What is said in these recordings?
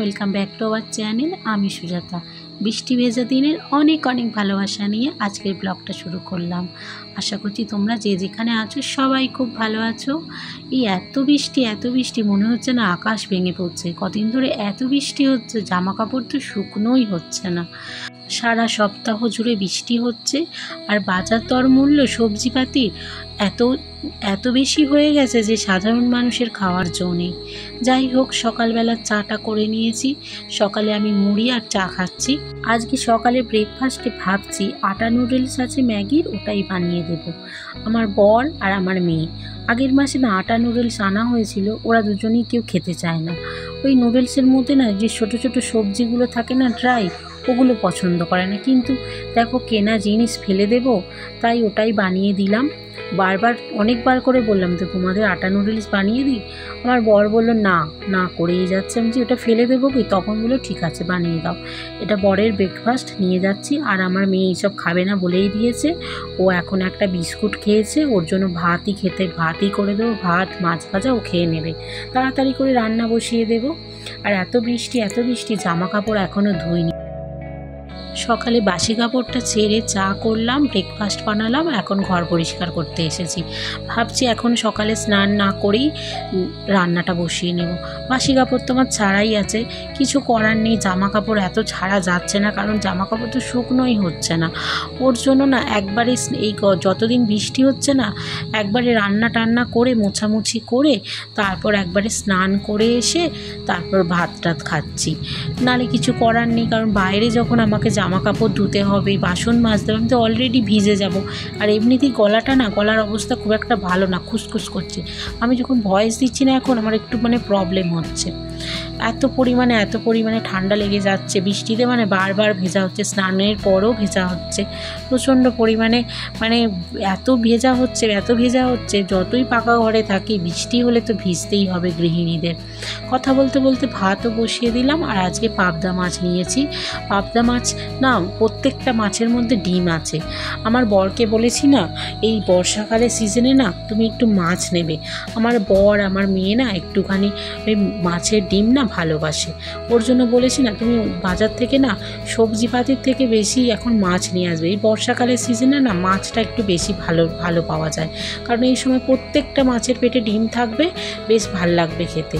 Welcome back to our channel. আমি সুজাতা। বৃষ্টি ভেজা দিনের অনেক অনেক ভালোবাসা নিয়ে আজকের ব্লগটা শুরু করলাম। আশা করছি তোমরা যে যেখানে আছো সবাই খুব ভালো আছো। এই এত বৃষ্টি মনে হচ্ছে না আকাশ ভেঙে পড়ছে। কদিন ধরে এত বৃষ্টি হচ্ছে, জামা কাপড় তো শুকনোই হচ্ছে না। সারা সপ্তাহ জুড়ে বৃষ্টি হচ্ছে আর বাজার দর মূল্য সবজিপাতির এত বেশি হয়ে গেছে যে সাধারণ মানুষের খাওয়ার জো নেই। যাই হোক, সকালবেলা চাটা করে নিয়েছি। সকালে আমি মুড়ি আর চা খাচ্ছি। আজকে সকালে ব্রেকফাস্টে ভাবছি আটা নুডলস আছে ম্যাগির, ওটাই বানিয়ে দেব। আমার বর আর আমার মেয়ে, আগের মাসে না আটা নুডলস আনা হয়েছিল, ওরা দুজনেই কেউ খেতে চায় না। ওই নুডলসের মধ্যে না যে ছোটো ছোটো সবজিগুলো থাকে না ড্রাই, ওগুলো পছন্দ করে না। কিন্তু দেখো, কেনা জিনিস ফেলে দেব, তাই ওটাই বানিয়ে দিলাম। অনেকবার করে বললাম তো তোমাদের আটা নুডলস বানিয়ে দিই। আমার বর বলল না করেই যাচ্ছে। আমি যে ওটা ফেলে দেবো কি? তখন বললো ঠিক আছে বানিয়ে দাও। এটা বরের ব্রেকফাস্ট নিয়ে যাচ্ছি। আর আমার মেয়ে এইসব খাবে না বলেই দিয়েছে। ও এখন একটা বিস্কুট খেয়েছে, ওর জন্য ভাতই করে দেবো। ভাত মাছ ভাজা ও খেয়ে নেবে। তাড়াতাড়ি করে রান্না বসিয়ে দেবো। আর এত বৃষ্টি জামা কাপড় এখনও ধুইনি। সকালে বাসি কাপড়টা ছেড়ে চা করলাম, ব্রেকফাস্ট বানালাম, এখন ঘর পরিষ্কার করতে এসেছি। ভাবছি এখন সকালে স্নান না করেই রান্নাটা বসিয়ে নেব। বাসি কাপড় তো আমার ছাড়াই আছে, কিছু করার নেই। জামা কাপড় এত ছাড়া যাচ্ছে না, কারণ জামা কাপড় তো শুকনোই হচ্ছে না। ওর জন্য না একবারে যতদিন বৃষ্টি হচ্ছে না, একবারে রান্না টান্না করে মোছামুছি করে তারপর একবারে স্নান করে এসে তারপর ভাত টাত খাচ্ছি। নাহলে কিছু করার নেই, কারণ বাইরে যখন আমাকে জামা কাপড় ধুতে হবে, বাসন মাজতে হবে, আমি তো অলরেডি ভিজে যাব। আর এমনিতেই গলার অবস্থা খুব একটা ভালো না, খুসখুস করছে। আমি যখন ভয়েস দিচ্ছি না এখন, আমার একটু প্রবলেম হচ্ছে। এত পরিমাণে ঠান্ডা লেগে যাচ্ছে বৃষ্টিতে, বারবার ভেজা হচ্ছে, স্নানের পরও ভেজা হচ্ছে প্রচণ্ড পরিমাণে। এত ভেজা হচ্ছে যতই পাকা ঘরে থাকি, বৃষ্টি হলে তো ভিজতেই হবে গৃহিণীদের। কথা বলতে বলতে ভাতও বসিয়ে দিলাম। আর আজকে পাবদা মাছ নিয়েছি। পাবদা মাছ না, প্রত্যেকটা মাছের মধ্যে ডিম আছে। আমার বরকে বলেছি না, এই বর্ষাকালের সিজনে না তুমি একটু মাছ নেবে। আমার বর আমার মেয়ে না একটুখানি ওই মাছের ডিম না ভালোবাসে। ওর জন্য বলেছি না, তুমি বাজার থেকে না সবজিপাতির থেকে বেশি এখন মাছ নিয়ে আসবে। এই বর্ষাকালের সিজনে না মাছটা একটু বেশি ভালো পাওয়া যায়, কারণ এই সময় প্রত্যেকটা মাছের পেটে ডিম থাকবে, বেশ ভাল লাগবে খেতে।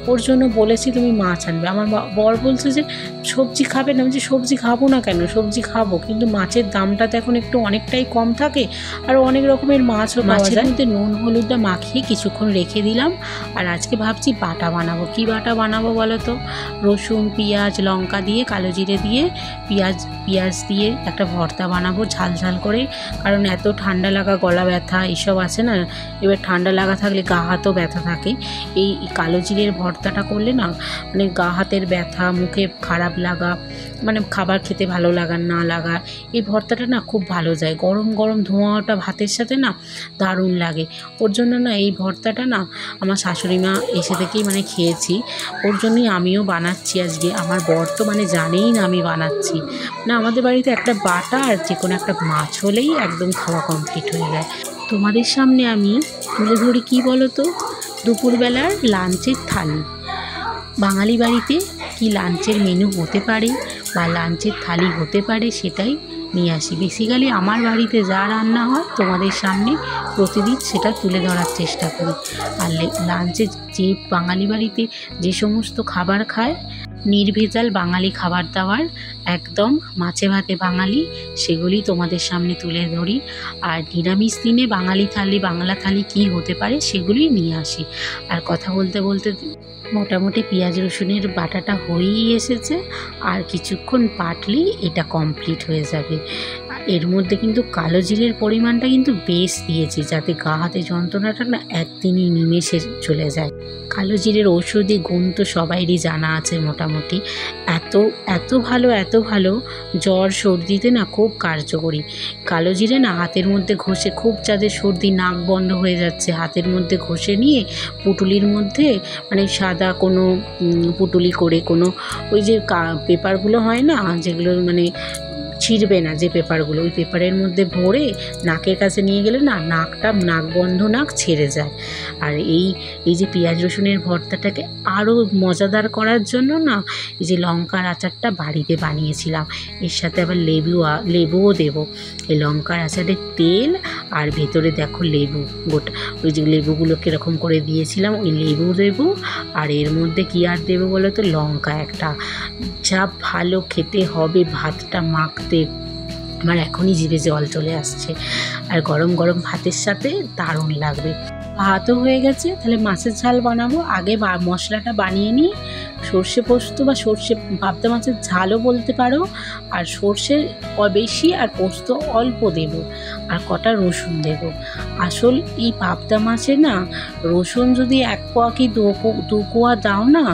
ওর জন্য বলেছি তুমি মাছ আনবে। আমার বর বলছে যে সবজি খাবে না। আমি যে সবজি খাবো না কেন, সবজি খাবো, কিন্তু মাছের দামটা তো এখন একটু অনেকটাই কম থাকে। আর অনেক রকমের মাছও পাওয়া যায়। মধ্যে নুন হলুদটা মাখিয়ে কিছুক্ষণ রেখে দিলাম। আর আজকে ভাবছি বাটা বানাবো। কি বাটা বানাবো বলো তো? রসুন, পেঁয়াজ, লঙ্কা দিয়ে, কালো জিরে দিয়ে, পেঁয়াজ দিয়ে একটা ভর্তা বানাবো ঝাল করে। কারণ এত ঠান্ডা লাগা, গলা ব্যথা এইসব আছে না, এবার ঠান্ডা লাগা থাকলে গা হাতও ব্যথা থাকে। এই কালো জিরের ভর্তাটা করলে না, গা হাতের ব্যথা, মুখে খারাপ লাগা, খাবার খেতে ভালো না লাগা, এই ভর্তাটা না খুব ভালো যায়। গরম গরম ধোঁয়াটা ভাতের সাথে না দারুণ লাগে। ওর জন্য না এই ভর্তাটা না আমার শাশুড়ি মা এসে থেকেই খেয়েছি। ওর জন্যই আমিও বানাচ্ছি আজকে। আমার বর তো জানেই না আমি বানাচ্ছি না। আমাদের বাড়িতে একটা বাটা আর যে কোনো একটা মাছ হলেই একদম খাওয়া কমপ্লিট হয়ে যায়। তোমাদের সামনে আমি তুলে ধরি কী বলো তো, দুপুরবেলার লাঞ্চের থালি। বাঙালি বাড়িতে কি লাঞ্চের মেনু হতে পারে বা লাঞ্চের থালি হতে পারে, সেটাই নিয়ে আসি। বেসিক্যালি আমার বাড়িতে যা রান্না হয় তোমাদের সামনে প্রতিদিন সেটা তুলে ধরার চেষ্টা করি। আর লাঞ্চে যে বাঙালি বাড়িতে যে সমস্ত খাবার খায়, নির্ভেজাল বাঙালি খাবার দাবার, একদম মাছে ভাতে বাঙালি, সেগুলি তোমাদের সামনে তুলে ধরি। আর নিরামিষ দিনে বাংলা থালি কী হতে পারে সেগুলি নিয়ে আসি। আর কথা বলতে বলতে মোটামুটি পেঁয়াজ রসুনের বাটাটা হয়েই এসেছে। আর কিছুক্ষণ পাটলেই এটা কমপ্লিট হয়ে যাবে। এর মধ্যে কিন্তু কালো জিরের পরিমাণটা কিন্তু বেশ দিয়েছি, যাতে গা হাতে যন্ত্রণাটা না একদিনই নিমেষে চলে যায়। কালো জিরের ঔষধি গুণ তো সবাইরই জানা আছে মোটামুটি। এত ভালো জ্বর সর্দিতে না খুব কার্যকরী। কালো জিরে না হাতের মধ্যে ঘষে, খুব যাদের সর্দি, নাক বন্ধ হয়ে যাচ্ছে, হাতের মধ্যে ঘষে নিয়ে পুটুলির মধ্যে সাদা কোনো পুটুলি করে, কোনো ওই যে পেপারগুলো হয় না, যেগুলো ছিঁড়বে না যে পেপারগুলো, ওই পেপারের মধ্যে ভরে নাকের কাছে নিয়ে গেলে না নাক বন্ধ নাক ছেড়ে যায়। আর এই যে পেঁয়াজ রসুনের ভর্তাটাকে আরও মজাদার করার জন্য না এই যে লঙ্কার আচারটা বাড়িতে বানিয়েছিলাম, এর সাথে আবার লেবুও দেবো। এই লঙ্কার আচারের তেল আর ভেতরে দেখো লেবু, গোটা ওই যে লেবুগুলো কীরকম করে দিয়েছিলাম, ওই লেবু দেবো। আর এর মধ্যে কী আর দেবো বলো তো, লঙ্কা একটা। যা ভালো খেতে হবে ভাতটা মাখতে, আমার এখনই জিভে জল চলে আসছে। আর গরম গরম ভাতের সাথে দারুণ লাগবে। ভাতও হয়ে গেছে, তাহলে মাছের ঝাল বানাবো। আগে মশলাটা বানিয়ে নিই, সর্ষে পোস্ত বা সর্ষে পাবদা মাছের ঝালও বলতে পারো। আর সর্ষে বেশি আর পোস্ত অল্প দেব, আর কটা রসুন দেব। আসল এই পাবদা মাছে না রসুন যদি 1 কোয়া কি 2 কোয়া দাও না,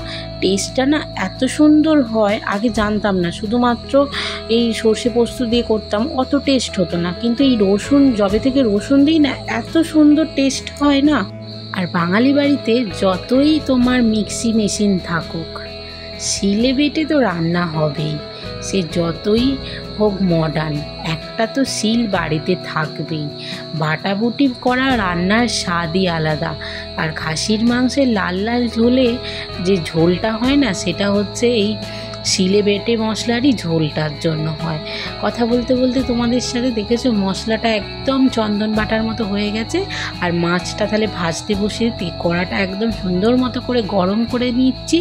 টেস্টটা না এত সুন্দর হয়। আগে জানতাম না, শুধুমাত্র এই সর্ষে পোস্ত দিয়ে করতাম, অত টেস্ট হতো না। কিন্তু এই রসুন যবে থেকে রসুন দিই না, এত সুন্দর টেস্ট হয় না। আর বাঙালি বাড়িতে যতই তোমার মিক্সি মেশিন থাকুক, শিলে বেটে তো রান্না হবেই। সে যতই হোক মডার্ন, একটা তো শিল বাড়িতে থাকবেই। বাটাবুটি করা রান্নার স্বাদই আলাদা। আর খাসির মাংসের লাল লাল ঝোলে যে ঝোলটা হয় না, সেটা হচ্ছে এই শিলে বেটে মশলারই ঝোলটার জন্য হয়। কথা বলতে বলতে তোমাদের সাথে দেখেছো মশলাটা একদম চন্দন বাটার মতো হয়ে গেছে। আর মাছটা তাহলে ভাজতে বসিয়ে কড়াটা একদম সুন্দর মতো করে গরম করে নিচ্ছি,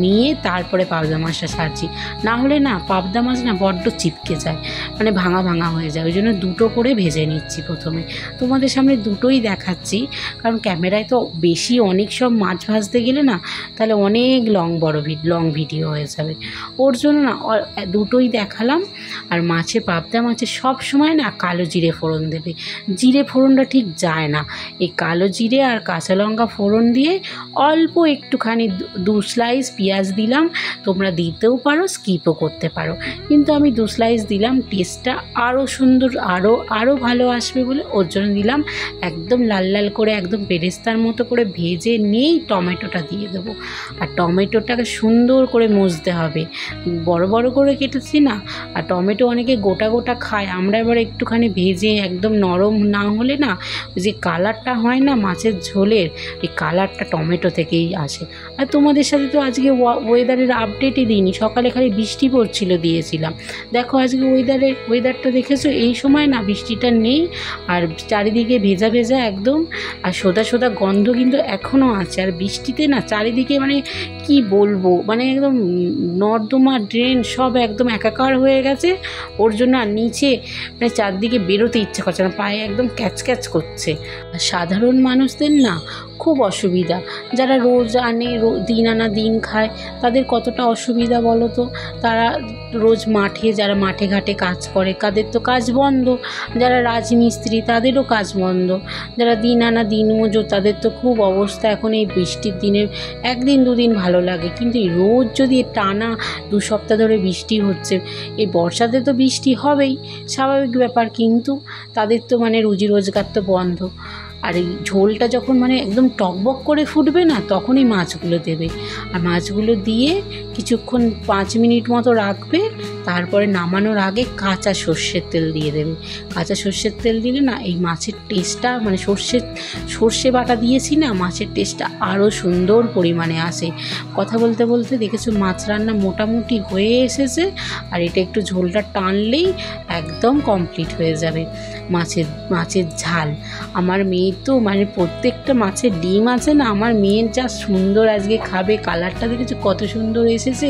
নিয়ে তারপরে পাবদা মাছটা ছাড়ছি। না হলে না পাবদা মাছ না বড্ড চিপকে যায়, মানে ভাঙা ভাঙা হয়ে যায়। ওই জন্য 2টো করে ভেজে নিচ্ছি প্রথমে। তোমাদের সামনে 2টোই দেখাচ্ছি, কারণ ক্যামেরায় তো বেশি অনেক সব মাছ ভাজতে গেলে না তাহলে অনেক লং ভিডিও হয়ে যাবে। ওর জন্য না 2টোই দেখালাম। আর পাবদা মাছে সব সময় না কালো জিরে ফোড়ন দেবে। জিরে ফোড়নটা ঠিক যায় না, এই কালো জিরে আর কাঁচা লঙ্কা ফোড়ন দিয়ে অল্প একটুখানি 2 স্লাইস পেঁয়াজ দিলাম। তোমরা দিতেও পারো, স্কিপও করতে পারো, কিন্তু আমি 2 স্লাইস দিলাম। টেস্টটা আরও সুন্দর, আরও ভালো আসবে বলে ওর জন্য দিলাম। একদম লাল লাল করে একদম বেরেস্তার মতো করে ভেজে নিয়েই টমেটোটা দিয়ে দেবো। আর টমেটোটাকে সুন্দর করে মজতে হবে, বড় বড় করে কেটেছি না। আর টমেটো অনেকে গোটা গোটা খায়, আমরা এবার একটুখানি ভেজে একদম নরম না হলে না যে কালারটা হয় না মাছের ঝোলের, এই কালারটা টমেটো থেকেই আসে। আর তোমাদের সাথে তো আজকে ওয়েদারের আপডেটই দিইনি, সকালে খালি বৃষ্টি পড়ছিল দিয়েছিলাম। দেখো আজকে ওয়েদারটা দেখেছো, এই সময় না বৃষ্টিটা নেই, আর চারিদিকে ভেজা ভেজা একদম। আর সোদা সোদা গন্ধ কিন্তু এখনও আছে। আর বৃষ্টিতে না চারিদিকে মানে কি বলবো, মানে একদম নর্দমা ড্রেন সব একদম একাকার হয়ে গেছে। ওর জন্য আর নিচে মানে চারদিকে বেরোতে ইচ্ছে করছে না, পায়ে একদম ক্যাচ ক্যাচ করছে। আর সাধারণ মানুষদের না খুব অসুবিধা, যারা রোজ আনে দিন আনা দিন খায়, তাদের কতটা অসুবিধা বলো তো। তারা রোজ যারা মাঠে ঘাটে কাজ করে, তাদের তো কাজ বন্ধ। যারা রাজমিস্ত্রি তাদেরও কাজ বন্ধ। যারা দিন আনা দিন মজুর, তাদের তো খুব অবস্থা এখন এই বৃষ্টির দিনে। 1 দিন 2 দিন ভালো লাগে, কিন্তু এই রোজ যদি টানা 2 সপ্তাহ ধরে বৃষ্টি হচ্ছে, এই বর্ষাতে তো বৃষ্টি হবেই, স্বাভাবিক ব্যাপার, কিন্তু তাদের তো মানে রুজি রোজগার তো বন্ধ। আর এই ঝোলটা যখন মানে একদম টকবক করে ফুটবে না, তখনই মাছগুলো দেবে। আর মাছগুলো দিয়ে কিছুক্ষণ 5 মিনিট মতো রাখবে। তারপরে নামানোর আগে কাঁচা সর্ষের তেল দিয়ে দেবে। কাঁচা সর্ষের তেল দিলে না এই মাছের টেস্টটা, মানে সর্ষে বাটা দিয়েছি না, মাছের টেস্টটা আরও সুন্দর পরিমাণে আসে। কথা বলতে বলতে দেখেছো মাছ রান্না মোটামুটি হয়ে এসেছে। আর এটা একটু ঝোলটা টানলেই একদম কমপ্লিট হয়ে যাবে মাছের ঝাল। আমার মেয়ে তো মানে প্রত্যেকটা মাছের ডিম আছে না, আমার মেয়ের যা সুন্দর আজকে খাবে। কালারটা দেখেছো কত সুন্দর এসেছে।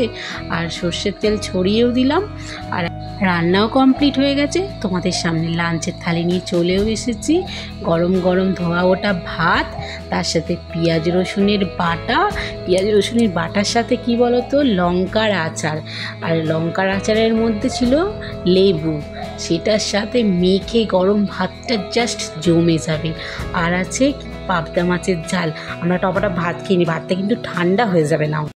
আর সর্ষের তেল ছড়িয়েও দিলাম। আর রান্নাও কমপ্লিট হয়ে গেছে। তোমাদের সামনে লাঞ্চের থালি নিয়ে চলেও এসেছি। গরম গরম ধোয়া ওটা ভাত, তার সাথে পেঁয়াজ রসুনের বাটার সাথে কি বলো তো, লঙ্কার আচার। আর লঙ্কার আচারের মধ্যে ছিল লেবু, সেটার সাথে মেখে গরম ভাতটা জাস্ট জমে যাবে। আর আছে পাবদা মাছের ঝাল। আমরা টপাটা ভাত খেয়ে নিই, ভাতটা কিন্তু ঠান্ডা হয়ে যাবে না।